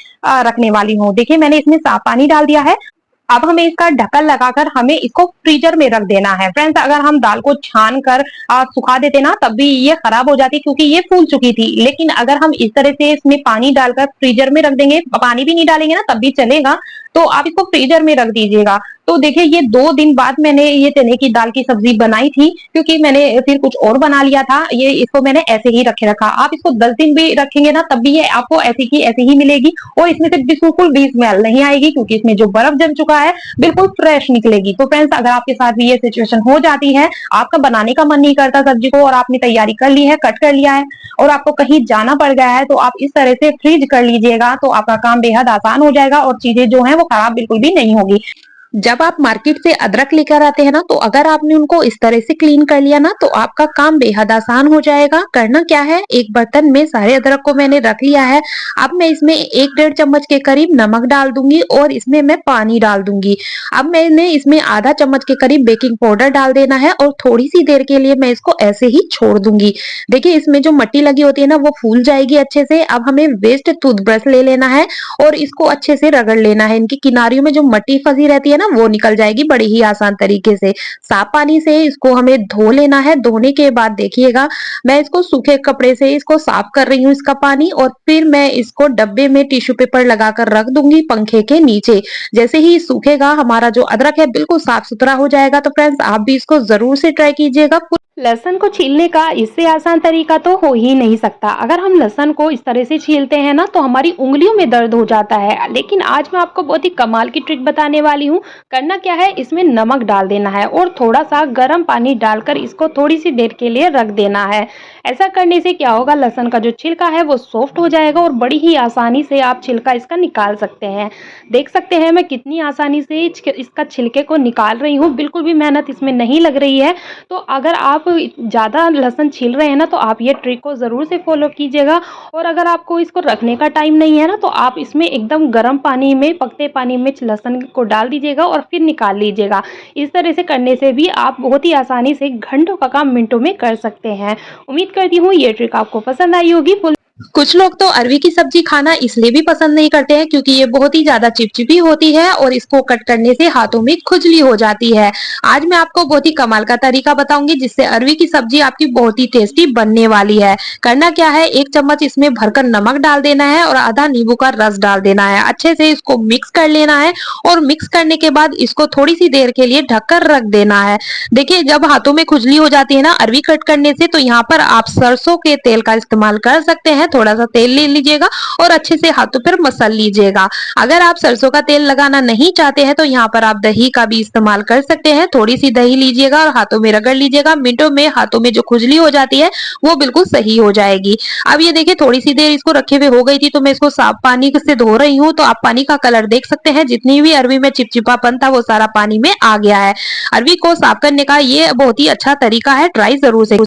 रखने वाली हूँ। देखिए मैंने इसमें साफ पानी डाल दिया है। अब हमें इसका ढक्कन लगाकर हमें इसको फ्रीजर में रख देना है। फ्रेंड्स, अगर हम दाल को छान कर सुखा देते ना, तब भी ये खराब हो जाती क्योंकि ये फूल चुकी थी। लेकिन अगर हम इस तरह से इसमें पानी डालकर फ्रीजर में रख देंगे, पानी भी नहीं डालेंगे ना तब भी चलेगा, तो आप इसको फ्रीजर में रख दीजिएगा। तो देखिए ये 2 दिन बाद मैंने ये चने की दाल की सब्जी बनाई थी, क्योंकि मैंने फिर कुछ और बना लिया था। ये इसको मैंने ऐसे ही रखे रखा। आप इसको 10 दिन भी रखेंगे ना, तब भी ये आपको ऐसी की ऐसी ही मिलेगी और इसमें से बिल्कुल भी स्मेल नहीं आएगी, क्योंकि इसमें जो बर्फ जम चुका है बिल्कुल फ्रेश निकलेगी। तो फ्रेंड्स, अगर आपके साथ भी ये सिचुएशन हो जाती है, आपका बनाने का मन नहीं करता सब्जी को और आपने तैयारी कर ली है, कट कर लिया है और आपको कहीं जाना पड़ गया है, तो आप इस तरह से फ्रीज कर लीजिएगा, तो आपका काम बेहद आसान हो जाएगा और चीजें जो है वो खराब बिल्कुल भी नहीं होगी। जब आप मार्केट से अदरक लेकर आते हैं ना, तो अगर आपने उनको इस तरह से क्लीन कर लिया ना, तो आपका काम बेहद आसान हो जाएगा। करना क्या है, एक बर्तन में सारे अदरक को मैंने रख लिया है। अब मैं इसमें 1-1.5 चम्मच के करीब नमक डाल दूंगी और इसमें मैं पानी डाल दूंगी। अब मैंने इसमें आधा चम्मच के करीब बेकिंग पाउडर डाल देना है और थोड़ी सी देर के लिए मैं इसको ऐसे ही छोड़ दूंगी। देखिए इसमें जो मट्टी लगी होती है ना, वो फूल जाएगी अच्छे से। अब हमें वेस्ट टूथब्रश ले लेना है और इसको अच्छे से रगड़ लेना है। इनकी किनारियों में जो मट्टी फंसी रहती है ना, वो निकल जाएगी बड़े ही आसान तरीके से। साफ पानी से इसको हमें धो लेना है। धोने के बाद देखिएगा, मैं इसको सूखे कपड़े से इसको साफ कर रही हूँ इसका पानी, और फिर मैं इसको डब्बे में टिश्यू पेपर लगाकर रख दूंगी पंखे के नीचे। जैसे ही सूखेगा, हमारा जो अदरक है बिल्कुल साफ सुथरा हो जाएगा। तो फ्रेंड्स, आप भी इसको जरूर से ट्राई कीजिएगा। लहसुन को छीलने का इससे आसान तरीका तो हो ही नहीं सकता। अगर हम लहसुन को इस तरह से छीलते हैं ना, तो हमारी उंगलियों में दर्द हो जाता है। लेकिन आज मैं आपको बहुत ही कमाल की ट्रिक बताने वाली हूँ। करना क्या है, इसमें नमक डाल देना है और थोड़ा सा गर्म पानी डालकर इसको थोड़ी सी देर के लिए रख देना है। ऐसा करने से क्या होगा, लहसुन का जो छिलका है वो सॉफ्ट हो जाएगा और बड़ी ही आसानी से आप छिलका इसका निकाल सकते हैं। देख सकते हैं मैं कितनी आसानी से इसका छिलके को निकाल रही हूँ, बिल्कुल भी मेहनत इसमें नहीं लग रही है। तो अगर आप ज़्यादा लहसुन छील रहे हैं ना, तो आप ये ट्रिक को ज़रूर से फ़ॉलो कीजिएगा। और अगर आपको इसको रखने का टाइम नहीं है ना, तो आप इसमें एकदम गर्म पानी में, पकते पानी में लहसुन को डाल दीजिएगा और फिर निकाल लीजिएगा। इस तरह से करने से भी आप बहुत ही आसानी से घंटों का काम मिनटों में कर सकते हैं। उम्मीद करती हूँ ये ट्रिक आपको पसंद आई होगी। कुछ लोग तो अरवी की सब्जी खाना इसलिए भी पसंद नहीं करते हैं क्योंकि ये बहुत ही ज्यादा चिपचिपी होती है और इसको कट करने से हाथों में खुजली हो जाती है। आज मैं आपको बहुत ही कमाल का तरीका बताऊंगी जिससे अरवी की सब्जी आपकी बहुत ही टेस्टी बनने वाली है। करना क्या है, 1 चम्मच इसमें भरकर नमक डाल देना है और आधा नींबू का रस डाल देना है। अच्छे से इसको मिक्स कर लेना है और मिक्स करने के बाद इसको थोड़ी सी देर के लिए ढककर रख देना है। देखिए, जब हाथों में खुजली हो जाती है ना अरवी कट करने से, तो यहाँ पर आप सरसों के तेल का इस्तेमाल कर सकते हैं। थोड़ा सा तेल ले लीजिएगा और अच्छे से हाथों पर मसल लीजिएगा। अगर आप सरसों का तेल लगाना नहीं चाहते हैं तो यहाँ पर आप दही का भी इस्तेमाल कर सकते हैं। थोड़ी सी दही लीजिएगा और हाथों में रगड़ लीजिएगा। मिनटों में हाथों में जो खुजली हो जाती है वो बिल्कुल सही हो जाएगी। अब ये देखिए, थोड़ी सी देर इसको रखे हुए हो गई थी तो मैं इसको साफ पानी से धो रही हूँ। तो आप पानी का कलर देख सकते हैं, जितनी भी अरवी में चिपचिपापन था वो सारा पानी में आ गया है। अरवी को साफ करने का ये बहुत ही अच्छा तरीका है, ट्राई जरूर से।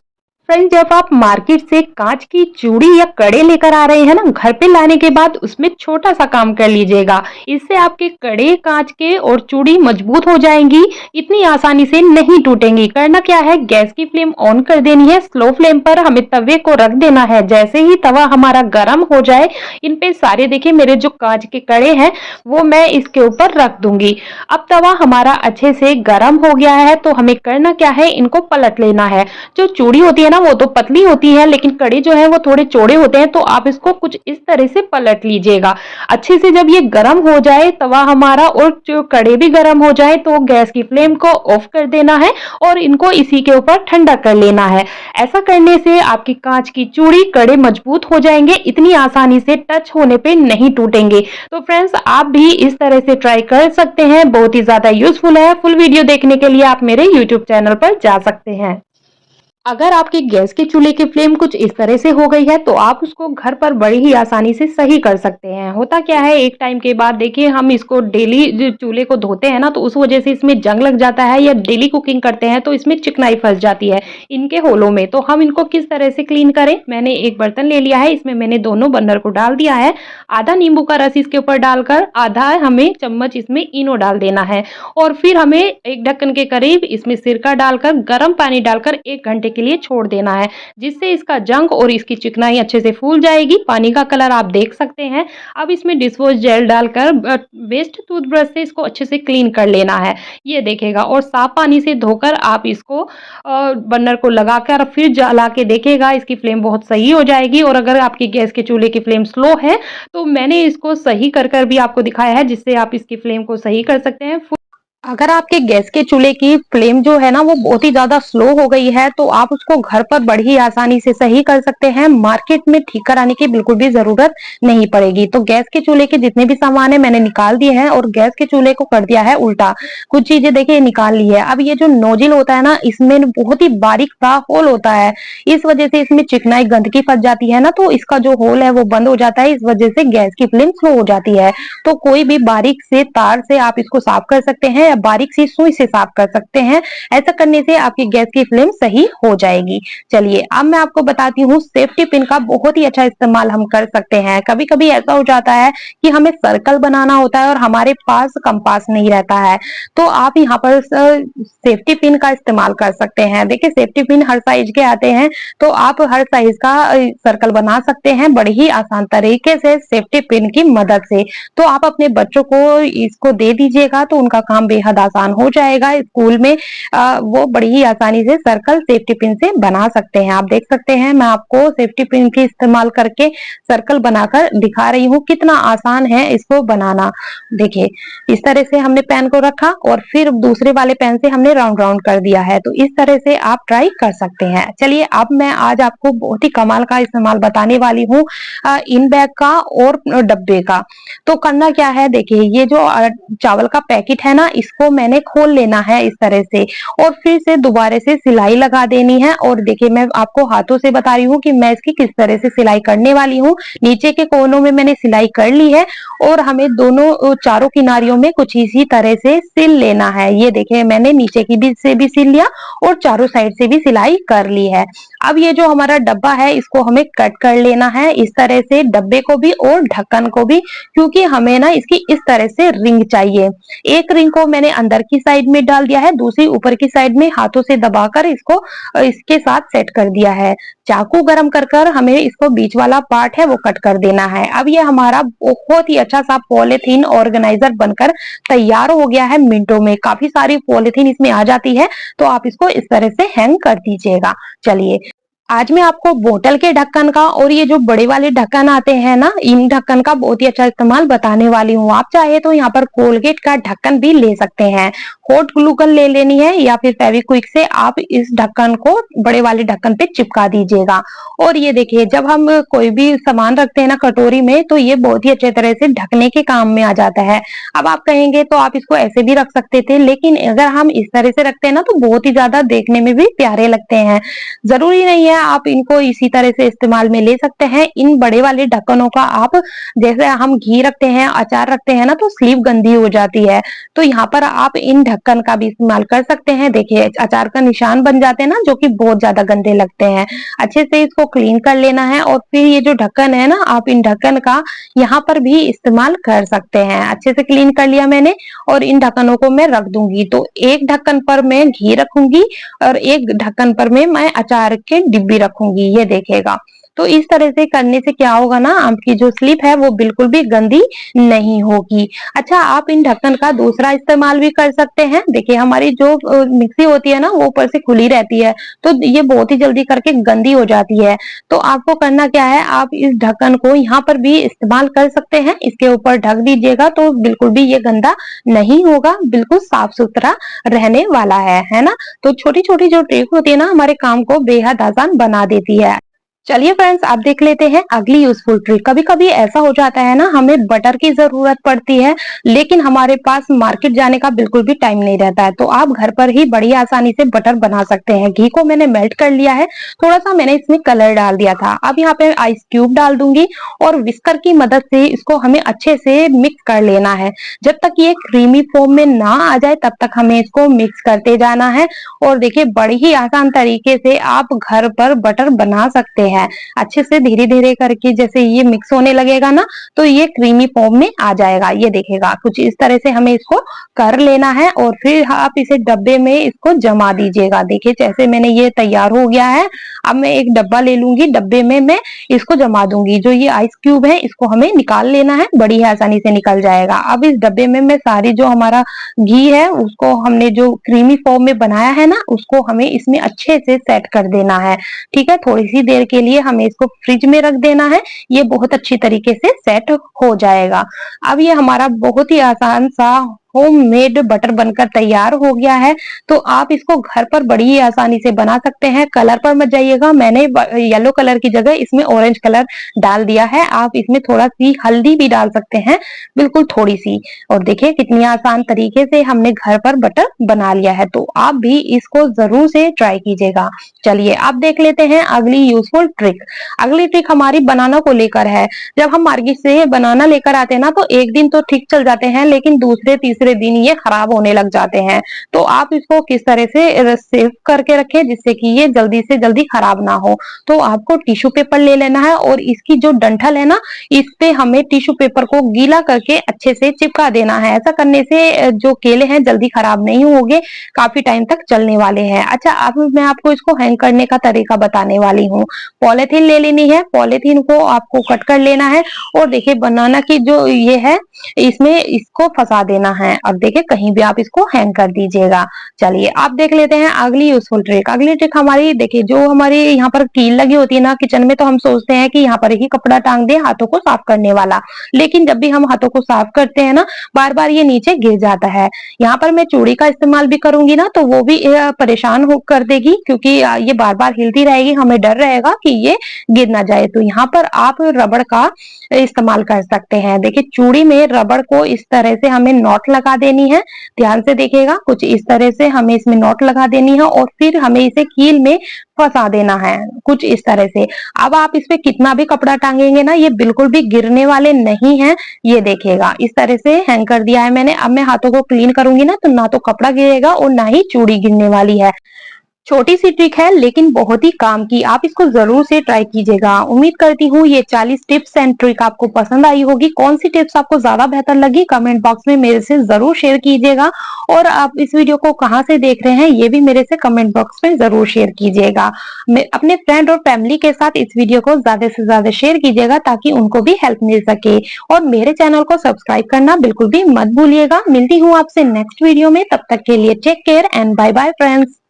फ्रेंड, जब आप मार्केट से कांच की चूड़ी या कड़े लेकर आ रहे हैं ना, घर पे लाने के बाद उसमें छोटा सा काम कर लीजिएगा। इससे आपके कड़े कांच के और चूड़ी मजबूत हो जाएंगी, इतनी आसानी से नहीं टूटेंगी। करना क्या है, गैस की फ्लेम ऑन कर देनी है। स्लो फ्लेम पर हमें तवे को रख देना है। जैसे ही तवा हमारा गर्म हो जाए, इन पे सारे देखिए मेरे जो कांच के कड़े हैं वो मैं इसके ऊपर रख दूंगी। अब तवा हमारा अच्छे से गर्म हो गया है, तो हमें करना क्या है, इनको पलट लेना है। जो चूड़ी होती है ना वो तो पतली होती है, लेकिन कड़े जो है वो थोड़े चौड़े होते हैं, तो आप इसको कुछ इस तरह से पलट लीजिएगा। अच्छे से जब ये गर्म हो जाए तवा हमारा और जो कड़े भी गर्म हो जाए, तो गैस की फ्लेम को ऑफ कर देना है और इनको इसी के ऊपर ठंडा कर लेना है। ऐसा करने से आपकी कांच की चूड़ी कड़े मजबूत हो जाएंगे, इतनी आसानी से टच होने पे नहीं टूटेंगे। तो फ्रेंड्स, आप भी इस तरह से ट्राई कर सकते हैं, बहुत ही ज्यादा यूजफुल है। फुल वीडियो देखने के लिए आप मेरे यूट्यूब चैनल पर जा सकते हैं। अगर आपके गैस के चूल्हे की फ्लेम कुछ इस तरह से हो गई है तो आप उसको घर पर बड़ी ही आसानी से सही कर सकते हैं। होता क्या है, एक टाइम के बाद देखिए हम इसको डेली चूल्हे को धोते हैं ना, तो उस वजह से इसमें जंग लग जाता है, या डेली कुकिंग करते हैं तो इसमें चिकनाई फंस जाती है इनके होलों में। तो हम इनको किस तरह से क्लीन करें, मैंने एक बर्तन ले लिया है, इसमें मैंने दोनों बर्नर को डाल दिया है। आधा नींबू का रस इसके ऊपर डालकर आधा हमें चम्मच इसमें इनो डाल देना है और फिर हमें एक ढक्कन के करीब इसमें सिरका डालकर गर्म पानी डालकर 1 घंटे के लिए छोड़ देना है, जिससे इसका जंग और इसकी चिकनाई अच्छे से फूल जाएगी। पानी का कलर आप देख सकते हैं। अब इसमें डिशवॉश जेल डालकर वेस्ट टूथब्रश से इसको अच्छे से क्लीन कर लेना है, ये देखेगा। और साफ पानी से धोकर आप इसको बर्नर को लगाकर फिर जला के देखेगा, इसकी फ्लेम बहुत सही हो जाएगी। और अगर आपकी गैस के चूल्हे की फ्लेम स्लो है तो मैंने इसको सही कर कर भी आपको दिखाया है, जिससे आप इसकी फ्लेम को सही कर सकते हैं। अगर आपके गैस के चूल्हे की फ्लेम जो है ना वो बहुत ही ज्यादा स्लो हो गई है, तो आप उसको घर पर बड़ी ही आसानी से सही कर सकते हैं। मार्केट में ठीक कराने की बिल्कुल भी जरूरत नहीं पड़ेगी। तो गैस के चूल्हे के जितने भी सामान है मैंने निकाल दिए हैं और गैस के चूल्हे को कर दिया है उल्टा। कुछ चीजें देखिए निकाल ली है। अब ये जो नोजिल होता है ना, इसमें बहुत ही बारीक सा होल होता है, इस वजह से इसमें चिकनाई गंदगी फंस जाती है ना, तो इसका जो होल है वो बंद हो जाता है। इस वजह से गैस की फ्लेम स्लो हो जाती है। तो कोई भी बारीक से तार से आप इसको साफ कर सकते हैं, बारीक सी सुई से साफ कर सकते हैं। ऐसा करने से आपकी गैस की फ्लेम सही हो जाएगी। चलिए अब मैं आपको बताती हूँ, सेफ्टी पिन का बहुत ही अच्छा इस्तेमाल हम कर सकते हैं। कभी कभी ऐसा हो जाता है कि हमें सर्कल बनाना होता है और हमारे पास कंपास नहीं रहता है, तो आप यहाँ पर सेफ्टी पिन का इस्तेमाल कर सकते हैं। देखिए, सेफ्टी पिन हर साइज के आते हैं, तो आप हर साइज का सर्कल बना सकते हैं बड़ी ही आसान तरीके से सेफ्टी पिन की मदद से। तो आप अपने बच्चों को इसको दे दीजिएगा तो उनका काम बेहद आसान हो जाएगा। स्कूल में वो बड़ी ही आसानी से सर्कल सेफ्टी पिन से बना सकते हैं। आप देख सकते हैं, मैं आपको सेफ्टी पिन के इस्तेमाल करके सर्कल बनाकर दिखा रही हूँ, कितना आसान है इसको बनाना। देखिए, इस तरह से हमने पेन को रखा और फिर दूसरे वाले पेन से हमने राउंड राउंड कर दिया है। तो इस तरह से आप ट्राई कर सकते हैं। चलिए अब मैं आज आपको बहुत ही कमाल का इस्तेमाल बताने वाली हूँ इन बैग का और डब्बे का। तो करना क्या है, देखिए ये जो चावल का पैकेट है ना, इस इसको मैंने खोल लेना है इस तरह से और फिर से दोबारा से सिलाई लगा देनी है। और देखिए मैं आपको हाथों से बता रही हूँ कि मैं इसकी किस तरह से सिलाई करने वाली हूँ। नीचे के कोनों में मैंने सिलाई कर ली है और हमें दोनों चारों किनारियों में कुछ इसी तरह से सिल लेना है। ये देखिए मैंने नीचे की भी से भी सिल लिया और चारों साइड से भी सिलाई कर ली है। अब ये जो हमारा डब्बा है इसको हमें कट कर लेना है इस तरह से, डब्बे को भी और ढक्कन को भी, क्योंकि हमें ना इसकी इस तरह से रिंग चाहिए। एक रिंग को मैंने अंदर की साइड में डाल दिया है, दूसरी ऊपर की साइड में हाथों से दबाकर इसको इसके साथ सेट कर दिया है। चाकू गरम कर कर हमें इसको बीच वाला पार्ट है वो कट कर देना है। अब ये हमारा बहुत ही अच्छा सा पॉलिथीन ऑर्गेनाइजर बनकर तैयार हो गया है मिनटों में। काफी सारी पॉलिथीन इसमें आ जाती है तो आप इसको इस तरह से हैंग कर दीजिएगा। चलिए आज मैं आपको बोतल के ढक्कन का और ये जो बड़े वाले ढक्कन आते हैं ना, इन ढक्कन का बहुत ही अच्छा इस्तेमाल बताने वाली हूँ। आप चाहे तो यहाँ पर कोलगेट का ढक्कन भी ले सकते हैं, हॉट ग्लू गन ले लेनी है या फिर फेविक्विक से आप इस ढक्कन को बड़े वाले ढक्कन पे चिपका दीजिएगा। और ये देखिए जब हम कोई भी सामान रखते हैं ना कटोरी में तो ये बहुत ही अच्छे तरह से ढकने के काम में आ जाता है। अब आप कहेंगे तो आप इसको ऐसे भी रख सकते थे, लेकिन अगर हम इस तरह से रखते हैं ना तो बहुत ही ज्यादा देखने में भी प्यारे लगते हैं। जरूरी नहीं है आप इनको इसी तरह से इस्तेमाल में ले सकते हैं। इन बड़े वाले ढक्कनों का आप जैसे हम घी रखते हैं, अचार रखते हैं ना तो स्लीव गंदी हो जाती है, तो यहाँ पर आप इन ढक्कन का भी इस्तेमाल कर सकते हैं। देखिए अचार का निशान बन जाते हैं ना जो कि बहुत ज्यादा गंदे लगते हैं। अच्छे से इसको क्लीन कर लेना है और फिर ये जो ढक्कन है ना आप इन ढक्कन का यहाँ पर भी इस्तेमाल कर सकते हैं। अच्छे से क्लीन कर लिया मैंने और इन ढक्कनों को मैं रख दूंगी। तो एक ढक्कन पर मैं घी रखूंगी और एक ढक्कन पर मैं अचार के डिब्बी रखूंगी। ये देखिएगा तो इस तरह से करने से क्या होगा ना, आपकी जो स्लिप है वो बिल्कुल भी गंदी नहीं होगी। अच्छा आप इन ढक्कन का दूसरा इस्तेमाल भी कर सकते हैं। देखिए हमारी जो मिक्सी होती है ना वो ऊपर से खुली रहती है तो ये बहुत ही जल्दी करके गंदी हो जाती है। तो आपको करना क्या है, आप इस ढक्कन को यहाँ पर भी इस्तेमाल कर सकते हैं, इसके ऊपर ढक दीजिएगा तो बिल्कुल भी ये गंदा नहीं होगा, बिल्कुल साफ सुथरा रहने वाला है ना। तो छोटी छोटी जो ट्रिक होती है ना हमारे काम को बेहद आसान बना देती है। चलिए फ्रेंड्स आप देख लेते हैं अगली यूजफुल ट्रिक। कभी कभी ऐसा हो जाता है ना हमें बटर की जरूरत पड़ती है लेकिन हमारे पास मार्केट जाने का बिल्कुल भी टाइम नहीं रहता है, तो आप घर पर ही बड़ी आसानी से बटर बना सकते हैं। घी को मैंने मेल्ट कर लिया है, थोड़ा सा मैंने इसमें कलर डाल दिया था। अब यहाँ पे आइस क्यूब डाल दूंगी और विस्कर की मदद से इसको हमें अच्छे से मिक्स कर लेना है। जब तक ये क्रीमी फॉर्म में ना आ जाए तब तक हमें इसको मिक्स करते जाना है। और देखिए बड़ी ही आसान तरीके से आप घर पर बटर बना सकते हैं। अच्छे से धीरे धीरे करके जैसे ये मिक्स होने लगेगा ना तो ये क्रीमी फॉर्म में आ जाएगा। ये देखेगा कुछ इस तरह से हमें इसको कर लेना है और फिर आप इसे डब्बे में इसको जमा दीजिएगा। देखिए जैसे मैंने ये तैयार हो गया है। अब मैं एक डब्बा ले लूंगी, डब्बे में मैं इसको जमा दूंगी। जो ये आइस क्यूब है इसको हमें निकाल लेना है, बड़ी ही आसानी से निकल जाएगा। अब इस डब्बे में मैं सारी जो हमारा घी है उसको हमने जो क्रीमी फॉर्म में बनाया है ना उसको हमें इसमें अच्छे से सेट कर देना है। ठीक है, थोड़ी सी देर के लिए हमें इसको फ्रिज में रख देना है, ये बहुत अच्छी तरीके से सेट हो जाएगा। अब ये हमारा बहुत ही आसान सा होममेड बटर बनकर तैयार हो गया है। तो आप इसको घर पर बड़ी ही आसानी से बना सकते हैं। कलर पर मत जाइएगा, मैंने येलो कलर की जगह इसमें ऑरेंज कलर डाल दिया है। आप इसमें थोड़ा सी हल्दी भी डाल सकते हैं, बिल्कुल थोड़ी सी। और देखिए कितनी आसान तरीके से हमने घर पर बटर बना लिया है। तो आप भी इसको जरूर से ट्राई कीजिएगा। चलिए आप देख लेते हैं अगली यूजफुल ट्रिक। अगली ट्रिक हमारी बनाना को लेकर है। जब हम मार्केट से बनाना लेकर आते हैं ना तो एक दिन तो ठीक चल जाते हैं लेकिन दूसरे तीसरे दिन ये खराब होने लग जाते हैं। तो आप इसको किस तरह से सेव करके रखें जिससे कि ये जल्दी से जल्दी खराब ना हो। तो आपको टिश्यू पेपर ले लेना है और इसकी जो डंठल है ना इस पे हमें टिश्यू पेपर को गीला करके अच्छे से चिपका देना है। ऐसा करने से जो केले हैं जल्दी खराब नहीं होंगे, काफी टाइम तक चलने वाले हैं। अच्छा अब मैं आपको इसको हैंग करने का तरीका बताने वाली हूँ। पॉलिथीन ले लेनी है, पॉलिथीन को आपको कट कर लेना है और देखिए बनाना की जो ये है इसमें इसको फंसा देना है। अब देखिए कहीं भी आप इसको हैंग कर दीजिएगा। चलिए आप देख लेते हैं अगली यूजफुल ट्रिक। अगली ट्रिक हमारी देखिए जो हमारी यहाँ पर कील लगी होती है ना किचन में, तो हम सोचते हैं कि यहाँ पर ही कपड़ा टांग दे हाथों को साफ करने वाला, लेकिन जब भी हम हाथों को साफ करते हैं ना बार बार ये नीचे गिर जाता है। यहाँ पर मैं चूड़ी का इस्तेमाल भी करूंगी ना तो वो भी परेशान हो कर देगी क्योंकि ये बार बार हिलती रहेगी, हमें डर रहेगा कि ये गिर ना जाए। तो यहाँ पर आप रबड़ का इस्तेमाल कर सकते हैं। देखिए चूड़ी में रबड़ को इस तरह से हमें नॉट लगा देनी है। ध्यान से देखिएगा, कुछ इस तरह से हमें इसमें नॉट लगा देनी है और फिर हमें इसे कील में फंसा देना है, कुछ इस तरह से। अब आप इस पे कितना भी कपड़ा टांगेंगे ना, ये बिल्कुल भी गिरने वाले नहीं है। ये देखिएगा, इस तरह से हैंग कर दिया है मैंने। अब मैं हाथों को क्लीन करूंगी ना, तो ना तो कपड़ा गिरेगा और ना ही चूड़ी गिरने वाली है। छोटी सी ट्रिक है लेकिन बहुत ही काम की, आप इसको जरूर से ट्राई कीजिएगा। उम्मीद करती हूँ ये 40 टिप्स एंड ट्रिक आपको पसंद आई होगी। कौन सी टिप्स आपको ज्यादा बेहतर लगी, कमेंट बॉक्स में मेरे से जरूर शेयर कीजिएगा। और आप इस वीडियो को कहाँ से देख रहे हैं ये भी मेरे से कमेंट बॉक्स में जरूर शेयर कीजिएगा। अपने फ्रेंड और फैमिली के साथ इस वीडियो को ज्यादा से ज्यादा शेयर कीजिएगा ताकि उनको भी हेल्प मिल सके। और मेरे चैनल को सब्सक्राइब करना बिल्कुल भी मत भूलिएगा। मिलती हूँ आपसे नेक्स्ट वीडियो में, तब तक के लिए take care and bye bye friends.